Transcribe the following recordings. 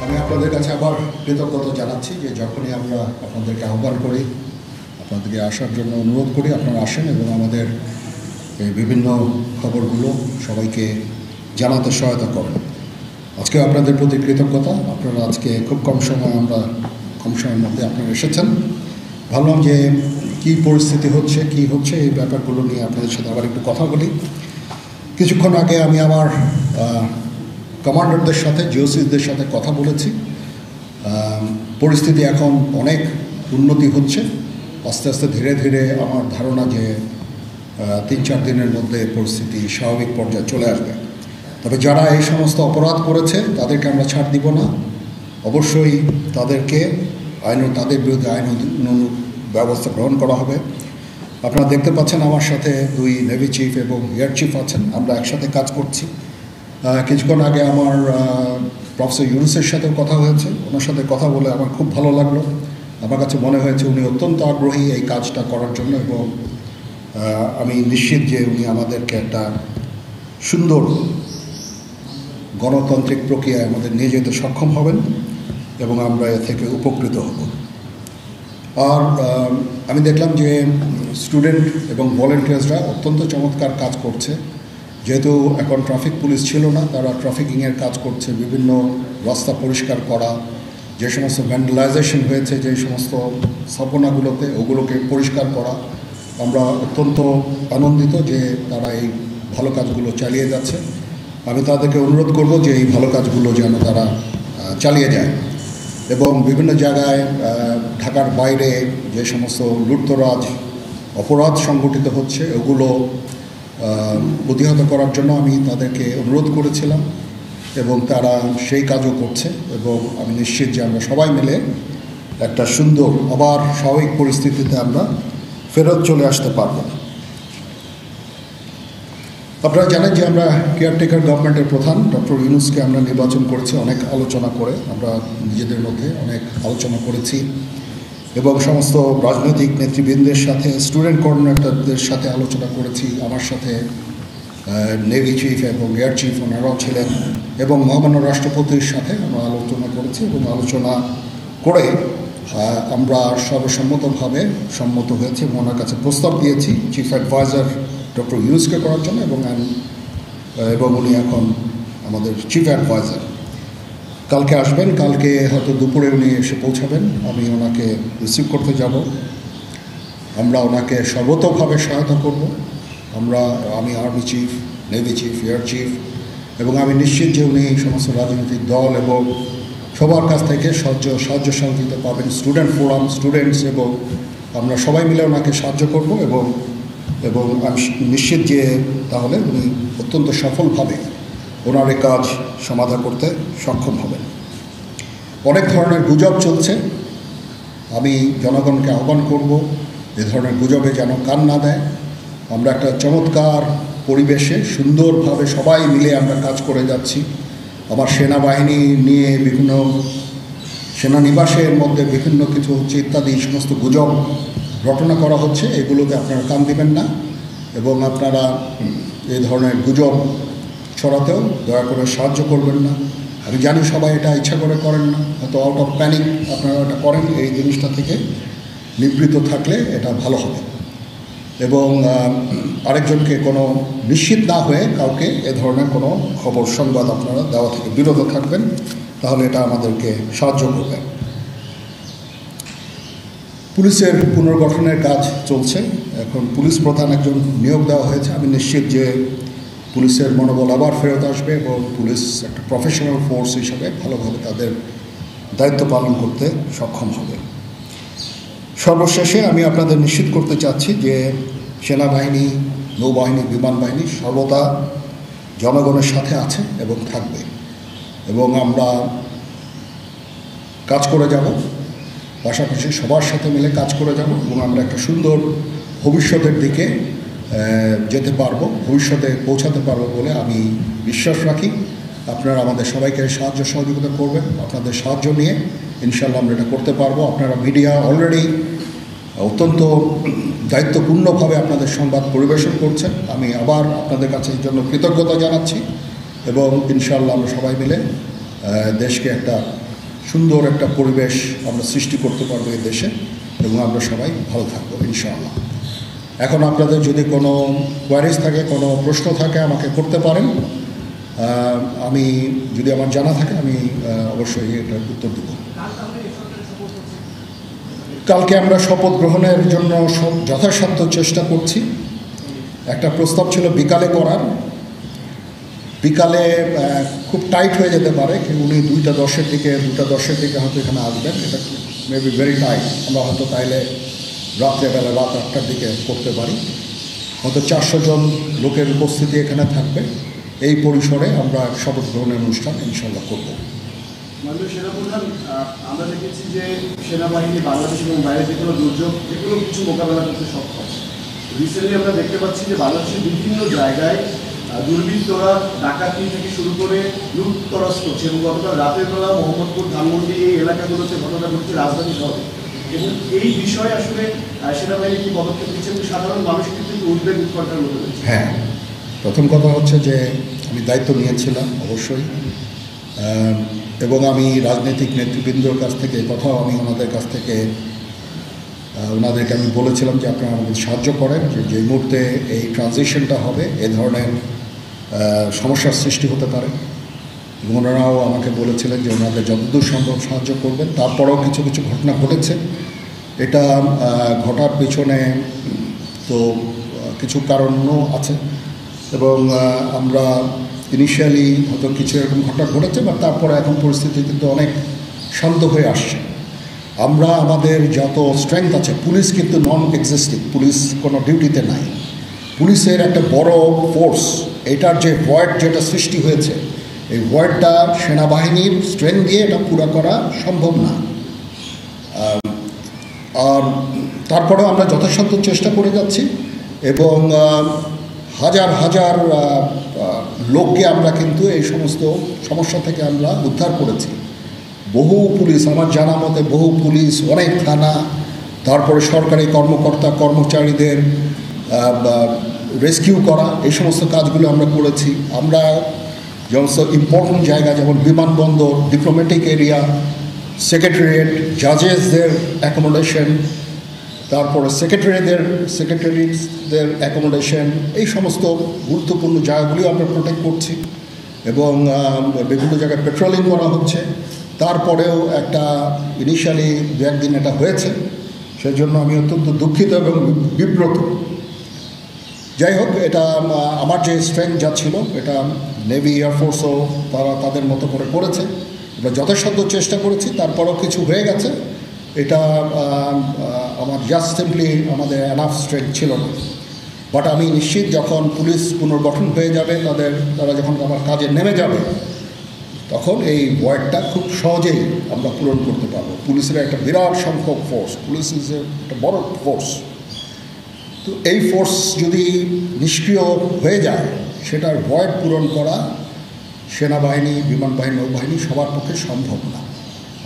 আমি আপনাদের কাছে আবার কৃতজ্ঞতা জানাচ্ছি যে যখনই আমরা আপনাদেরকে আহ্বান করি, আপনাদেরকে আসার জন্য অনুরোধ করি, আপনারা আসেন এবং আমাদের এই বিভিন্ন খবরগুলো সবাইকে জানাতে সহায়তা করেন। আজকে আপনাদের প্রতি কৃতজ্ঞতা। আপনারা আজকে খুব কম সময়ের মধ্যে আপনারা এসেছেন। ভাবলাম যে কী পরিস্থিতি হচ্ছে, কি হচ্ছে, এই ব্যাপারগুলো নিয়ে আপনাদের সাথে আবার একটু কথা বলি। কিছুক্ষণ আগে আমি আমার কমান্ডারদের সাথে, জিওসিদের সাথে কথা বলেছি। পরিস্থিতি এখন অনেক উন্নতি হচ্ছে। আস্তে আস্তে ধীরে ধীরে আমার ধারণা যে 3-4 দিনের মধ্যে পরিস্থিতি স্বাভাবিক পর্যায়ে চলে আসবে। তবে যারা এই সমস্ত অপরাধ করেছে তাদেরকে আমরা ছাড় দিব না। অবশ্যই তাদের বিরুদ্ধে আইন ব্যবস্থা গ্রহণ করা হবে। আপনারা দেখতে পাচ্ছেন আমার সাথে 2 নেভি চিফ এবং এয়ার চিফ আছেন। আমরা একসাথে কাজ করছি। কিছুক্ষণ আগে আমার প্রফেসর ইউনুসের সাথেও কথা হয়েছে। ওনার সাথে কথা বলে আমার খুব ভালো লাগলো। আমার কাছে মনে হয়েছে উনি অত্যন্ত আগ্রহী এই কাজটা করার জন্য, এবং আমি নিশ্চিত যে উনি আমাদেরকে একটা সুন্দর গণতান্ত্রিক প্রক্রিয়ায় আমাদের নিয়ে যেতে সক্ষম হবেন এবং আমরা এ থেকে উপকৃত হব। আর আমি দেখলাম যে স্টুডেন্ট এবং ভলেন্টিয়ার্সরা অত্যন্ত চমৎকার কাজ করছে। যেহেতু এখন ট্রাফিক পুলিশ ছিল না, তারা ট্রাফিকিংয়ের কাজ করছে, বিভিন্ন রাস্তা পরিষ্কার করা, যে সমস্ত ভ্যান্ডালাইজেশন হয়েছে যে সমস্ত স্থাপনাগুলোতে, ওগুলোকে পরিষ্কার করা। আমরা অত্যন্ত আনন্দিত যে তারা এই ভালো কাজগুলো চালিয়ে যাচ্ছে। আমি তাদেরকে অনুরোধ করব যে এই ভালো কাজগুলো যেন তারা চালিয়ে যায় এবং বিভিন্ন জায়গায় ঢাকার বাইরে যে সমস্ত লুটতরাজ অপরাধ সংগঠিত হচ্ছে ওগুলো প্রতিহত করার জন্য আমি তাদেরকে অনুরোধ করেছিলাম এবং তারা সেই কাজও করছে। এবং আমি নিশ্চিত যে আমরা সবাই মিলে একটা সুন্দর আবার স্বাভাবিক পরিস্থিতিতে আমরা ফেরত চলে আসতে পারব। আপনারা জানেন যে আমরা কেয়ারটেকার গভর্নমেন্টের প্রধান ডক্টর ইউনুসকে আমরা নির্বাচন করেছি অনেক আলোচনা করে। আমরা নিজেদের মধ্যে অনেক আলোচনা করেছি এবং সমস্ত রাজনৈতিক নেতৃবৃন্দের সাথে, স্টুডেন্ট কোঅর্ডিনেটরদের সাথে আলোচনা করেছি। আমার সাথে নেভি চিফ এবং এয়ার চিফ ওনারাও ছিলেন এবং মহামান্য রাষ্ট্রপতির সাথে আমরা আলোচনা করেছি এবং আলোচনা করে আমরা সর্বসম্মতভাবে সম্মত হয়েছি এবং ওনার কাছে প্রস্তাব দিয়েছি চিফ অ্যাডভাইজার ডক্টর ইউনুসকে করার জন্য এবং উনি এখন আমাদের চিফ অ্যাডভাইজার। কালকে আসবেন, কালকে হয়তো দুপুরে উনি এসে পৌঁছাবেন। আমি ওনাকে রিসিভ করতে যাব। আমরা ওনাকে সর্বতোভাবে সহায়তা করব। আমি army chief, navy chief, air chief, এবং আমি নিশ্চিত যে উনি সমস্ত রাজনৈতিক দল এবং সবার কাছ থেকে সাহায্য সহযোগিতা পাবেন। স্টুডেন্ট ফোরাম, স্টুডেন্টস, এবং আমরা সবাই মিলে ওনাকে সাহায্য করব এবং আমি নিশ্চিত যে তাহলে উনি অত্যন্ত সফলভাবে ওনার এই কাজ সমাধা করতে সক্ষম হবেন। অনেক ধরনের গুজব চলছে। আমি জনগণকে আহ্বান করব এ ধরনের গুজবে যেন কান না দেয়। আমরা একটা চমৎকার পরিবেশে সুন্দরভাবে সবাই মিলে আমরা কাজ করে যাচ্ছি। আবার সেনাবাহিনী নিয়ে বিভিন্ন সেনানিবাসের মধ্যে বিভিন্ন কিছু হচ্ছে ইত্যাদি সমস্ত গুজব রটনা করা হচ্ছে। এগুলোকে আপনারা কান দিবেন না এবং আপনারা এই ধরনের গুজব ছড়াতেও দয়া করে সাহায্য করবেন না। আমি জানি সবাই এটা ইচ্ছা করে করেন না, হয়তো আউট অফ প্যানিক আপনারা এটা করেন। এই জিনিসটা থেকে নিবৃত্ত থাকলে এটা ভালো হবে এবং আরেকজনকে কোনো নিশ্চিত না হয়ে কাউকে এ ধরনের কোনো খবর সংবাদ আপনারা দেওয়া থেকে বিরত থাকবেন, তাহলে এটা আমাদেরকে সাহায্য করবে। পুলিশের পুনর্গঠনের কাজ চলছে। এখন পুলিশ প্রধান একজন নিয়োগ দেওয়া হয়েছে। আমি নিশ্চিত যে পুলিশের মনোবল আবার ফেরত আসবে এবং পুলিশ একটা প্রফেশনাল ফোর্স হিসাবে ভালোভাবে তাদের দায়িত্ব পালন করতে সক্ষম হবে। সর্বশেষে আমি আপনাদের নিশ্চিত করতে চাচ্ছি যে সেনাবাহিনী, নৌবাহিনী, বিমান বাহিনী সর্বদা জনগণের সাথে আছে এবং থাকবে এবং আমরা কাজ করে যাব, পাশাপাশি সবার সাথে মিলে কাজ করে যাব এবং আমরা একটা সুন্দর ভবিষ্যতের দিকে যেতে পারবো, ভবিষ্যতে পৌঁছাতে পারবো বলে আমি বিশ্বাস রাখি। আপনারা আমাদের সবাইকে সাহায্য সহযোগিতা করবেন। আপনাদের সাহায্য নিয়ে ইনশাল্লাহ আমরা এটা করতে পারবো। আপনারা মিডিয়া অলরেডি অত্যন্ত দায়িত্বপূর্ণভাবে আপনাদের সংবাদ পরিবেশন করছেন। আমি আবার আপনাদের কাছে এই জন্য কৃতজ্ঞতা জানাচ্ছি এবং ইনশাআল্লাহ আমরা সবাই মিলে দেশকে একটা সুন্দর একটা পরিবেশ আমরা সৃষ্টি করতে পারবো এই দেশে, এবং আমরা সবাই ভালো থাকবো ইনশাআল্লাহ। এখন আপনাদের যদি কোনো কোয়ারিজ থাকে, কোনো প্রশ্ন থাকে, আমাকে করতে পারেন। আমি যদি আমার জানা থাকে আমি অবশ্যই এটার উত্তর দেব। কালকে আমরা শপথ গ্রহণের জন্য যথাসাধ্য চেষ্টা করছি। একটা প্রস্তাব ছিল বিকালে করার, বিকালে খুব টাইট হয়ে যেতে পারে, কিন্তু উনি 2:10 দিকে হয়তো এখানে আসবেন। এটা মেবি ভেরি টাইট। আমরা হয়তো তাইলে রাত্রেবেলা রাত 8টার দিকে করতে পারি। হয়তো 400 জন লোকের উপস্থিতি এখানে থাকবে। এই পরিসরে আমরা শপথ গ্রহণের অনুষ্ঠান ইনশাল্লাহ করব। মাননীয় সেনাপ্রধান, আমরা দেখেছি যে সেনাবাহিনী বাংলাদেশ এবং বাইরে যে কোনো দুর্যোগ যেগুলো কিছু মোকাবেলা করতে সক্ষম। রিসেন্টলি আমরা দেখতে পাচ্ছি যে বাংলাদেশের বিভিন্ন জায়গায় দুর্বৃত্তরা ডাকাতি থেকে শুরু করে লুটতরাজ করছে, এবং গতকাল রাতের বেলা মোহাম্মদপুর, ধানমন্ডি এই এলাকাগুলোতে ঘটনা ঘটছে রাজধানী শহরে। এবং এই বিষয়ে আসলে সেনাবাহিনী কি পদক্ষেপ নিচ্ছে, সাধারণ মানুষ কিন্তু উদ্বেগ উৎকণ্ঠার মধ্যে রয়েছে। হ্যাঁ, প্রথম কথা হচ্ছে যে আমি দায়িত্ব নিয়েছিলাম অবশ্যই, এবং আমি রাজনৈতিক নেতৃবৃন্দর কাছ থেকে কথাও আমি ওনাদের কাছ থেকে ওনাদেরকে আমি বলেছিলাম যে আপনারা আমাদের সাহায্য করেন, যে মুহূর্তে এই ট্রানজিশনটা হবে এ ধরনের সমস্যার সৃষ্টি হতে পারে, এবং ওনারাও আমাকে বলেছিলেন যে ওনাদের যতদূর সম্ভব সাহায্য করবেন। তারপরেও কিছু কিছু ঘটনা ঘটেছে। এটা ঘটার পিছনে তো কিছু কারণও আছে, এবং আমরা ইনিশিয়ালি হয়তো কিছু এরকম ঘটনা ঘটেছে, বা তারপরে এখন পরিস্থিতি কিন্তু অনেক শান্ত হয়ে আসছে। আমরা আমাদের যত স্ট্রেংথ আছে, পুলিশ কিন্তু নন এক্সিস্টিং, পুলিশ কোনো ডিউটিতে নাই। পুলিশের একটা বড় ফোর্স, এটার যে ভয়েড যেটা সৃষ্টি হয়েছে, এই ভয়েডটা সেনাবাহিনীর স্ট্রেংথ দিয়ে এটা পুরো করা সম্ভব না। আর তারপরেও আমরা যথাসাধ্য চেষ্টা করে যাচ্ছি, এবং হাজার হাজার লোককে আমরা কিন্তু এই সমস্ত সমস্যা থেকে আমরা উদ্ধার করেছি। বহু পুলিশ, আমার জানা মতে বহু পুলিশ, অনেক থানা, তারপরে সরকারি কর্মকর্তা কর্মচারীদের রেস্কিউ করা, এই সমস্ত কাজগুলো আমরা করেছি। আমরা সমস্ত ইম্পর্টেন্ট জায়গা যেমন বিমানবন্দর, ডিপ্লোম্যাটিক এরিয়া, সেক্রেটারিয়েট, জাজেসদের অ্যাকোমোডেশন, তারপরে সেক্রেটারিদের অ্যাকোমোডেশন, এই সমস্ত গুরুত্বপূর্ণ জায়গাগুলিও আমরা প্রোটেক্ট করছি, এবং বিভিন্ন জায়গায় পেট্রোলিং করা হচ্ছে। তারপরেও একটা ইনিশিয়ালি 2-1 দিন এটা হয়েছে, সেজন্য আমি অত্যন্ত দুঃখিত এবং বিব্রত। যাই হোক, এটা আমার যে স্ট্রেংথ যা ছিল এটা নেভি, এয়ারফোর্সও তারা তাদের মতো করে করেছে। আমরা যথাসাধ্য চেষ্টা করেছি, তারপরেও কিছু হয়ে গেছে। এটা আমার জাস্ট সিম্পলি আমাদের এনাফ স্ট্রেংথ ছিল না। বাট আমি নিশ্চিত যখন পুলিশ পুনর্গঠন হয়ে যাবে, তারা যখন আমার কাজে নেমে যাবে, তখন এই ভয়েডটা খুব সহজেই আমরা পূরণ করতে পারবো। পুলিশের একটা বিরাট সংখ্যক ফোর্স, পুলিশ ইজ একটা বড় ফোর্স। তো এই ফোর্স যদি নিষ্ক্রিয় হয়ে যায়, সেটার ভয়েড পূরণ করা সেনাবাহিনী, বিমান বাহিনী, নৌবাহিনী সবার পক্ষে সম্ভব না।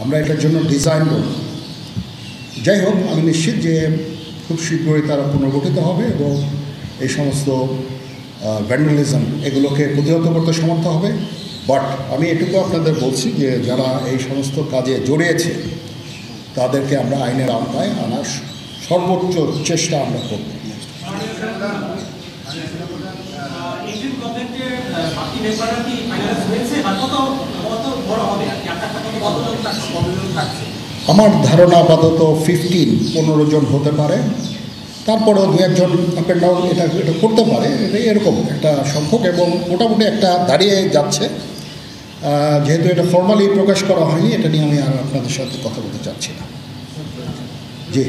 আমরা এটার জন্য ডিজাইন করব। যাই হোক, আমি নিশ্চিত যে খুব শীঘ্রই তারা পুনর্গঠিত হবে, এবং এই সমস্ত ভ্যান্ডালিজম এগুলোকে প্রতিহত করতে সমর্থ হবে। বাট আমি এটুকু আপনাদের বলছি যে যারা এই সমস্ত কাজে জড়িয়েছে তাদেরকে আমরা আইনের আওতায় আনার সর্বোচ্চ চেষ্টা আমরা করব। আমার ধারণা আপাতত 15 জন হতে পারে, তারপরেও 2-1 জন আপ অ্যান্ড ডাউন এটা করতে পারে, এটা এরকম একটা সংখ্যক, এবং মোটামুটি একটা দাঁড়িয়ে যাচ্ছে। যেহেতু এটা ফর্মালি প্রকাশ করা হয়নি, এটা নিয়ে আমি আর আপনাদের সাথে কথা বলতে চাচ্ছি না। জি,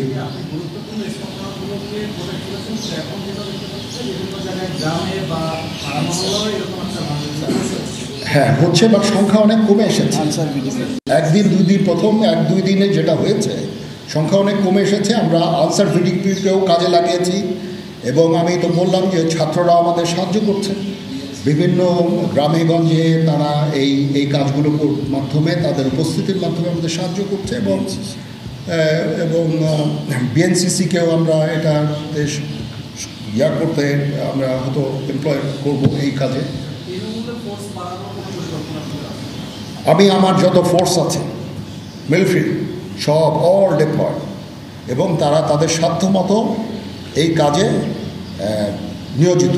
হ্যাঁ হচ্ছে, বাট সংখ্যা অনেক কমে এসেছে। 1 দিন 2 দিন, প্রথম 1-2 দিনে যেটা হয়েছে সংখ্যা অনেক কমে এসেছে। আমরা আনসার ভিডিপিকেও কাজে লাগিয়েছি, এবং আমি তো বললাম যে ছাত্ররা আমাদের সাহায্য করছে বিভিন্ন গ্রামে গঞ্জে। তারা এই কাজগুলোর মাধ্যমে, তাদের উপস্থিতির মাধ্যমে আমাদের সাহায্য করছে, এবং বিএনসিসিকেও আমরা এটা করতে আমরা হয়তো এমপ্লয় করব এই কাজে। আমি আমার যত ফোর্স আছে মিলিটারি সব অল ডিপ্লয়, এবং তারা তাদের সাধ্যমতো এই কাজে নিয়োজিত।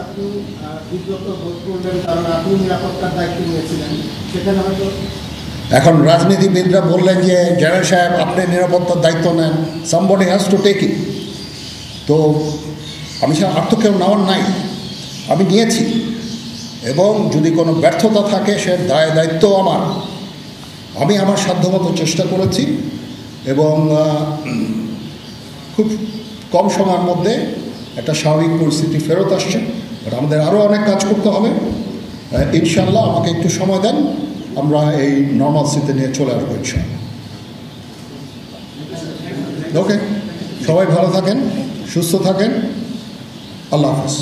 আপনি বিব্রত বোধ করলেন কারণ আপনি নিরাপত্তার দায়িত্ব নিয়েছিলেন, সেখানে হয়তো এখন রাজনীতিবিদরা বললেন যে জেনারেল সাহেব আপনি নিরাপত্তার দায়িত্ব নেন, somebody has to take it. তো আমি আর তো কেউ নেওয়ার নাই, আমি নিয়েছি, এবং যদি কোনো ব্যর্থতা থাকে সে দায়িত্ব আমার। আমি আমার সাধ্যমতো চেষ্টা করেছি, এবং খুব কম সময়ের মধ্যে একটা স্বাভাবিক পরিস্থিতি ফেরত আসছে। বাট আমাদের আরও অনেক কাজ করতে হবে। ইনশাল্লাহ আমাকে একটু সময় দেন, আমরা এই নর্মালসিতে নিয়ে চলে আসবো ইনশাল্লাহ। ওকে, সবাই ভালো থাকেন, সুস্থ থাকেন, আল্লাহ হাফেজ।